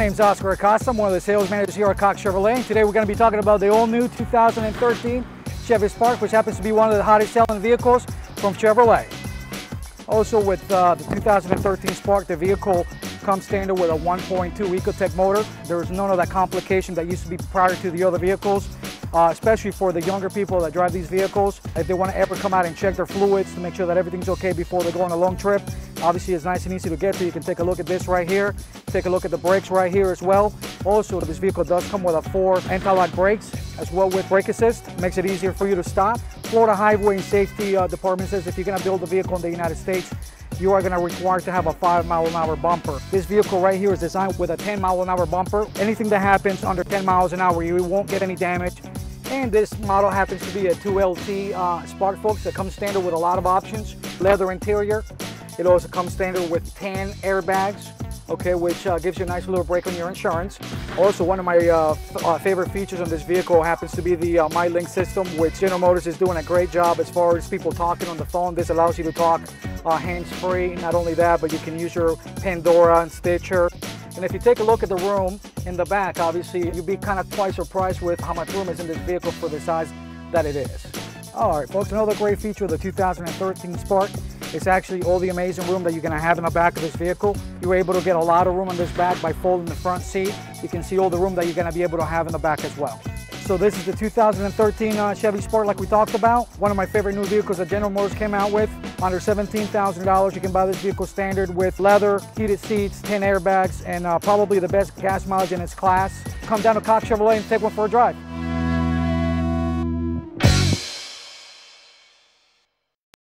name's Oscar Acosta. I'm one of the sales managers here at Cox Chevrolet. Today we're going to be talking about the all-new 2013 Chevy Spark, which happens to be one of the hottest selling vehicles from Chevrolet. Also with the 2013 Spark, the vehicle comes standard with a 1.2 Ecotec motor. There's none of that complication that used to be prior to the other vehicles, especially for the younger people that drive these vehicles. If they want to ever come out and check their fluids to make sure that everything's okay before they go on a long trip, obviously it's nice and easy to get to. You can take a look at this right here. Take a look at the brakes right here as well. Also, this vehicle does come with a 4 anti-lock brakes as well with brake assist. Makes it easier for you to stop. Florida Highway and Safety Department says if you're going to build a vehicle in the United States, you are going to require to have a 5-mile-an-hour bumper. This vehicle right here is designed with a 10-mile-an-hour bumper. Anything that happens under 10 miles an hour, you won't get any damage. And this model happens to be a 2LT Spark, folks. It comes standard with a lot of options. Leather interior. It also comes standard with 10 airbags, okay, which gives you a nice little break on your insurance. Also, one of my favorite features on this vehicle happens to be the MyLink system, which General Motors is doing a great job as far as people talking on the phone. This allows you to talk hands-free. Not only that, but you can use your Pandora and Stitcher. And if you take a look at the room in the back, obviously, you'll be kind of quite surprised with how much room is in this vehicle for the size that it is. All right, folks, another great feature of the 2013 Spark is actually all the amazing room that you're going to have in the back of this vehicle. You're able to get a lot of room in this back by folding the front seat. You can see all the room that you're going to be able to have in the back as well. So this is the 2013 Chevy Spark like we talked about. One of my favorite new vehicles that General Motors came out with. Under $17,000, you can buy this vehicle standard with leather, heated seats, 10 airbags, and probably the best gas mileage in its class. Come down to Cox Chevrolet and take one for a drive.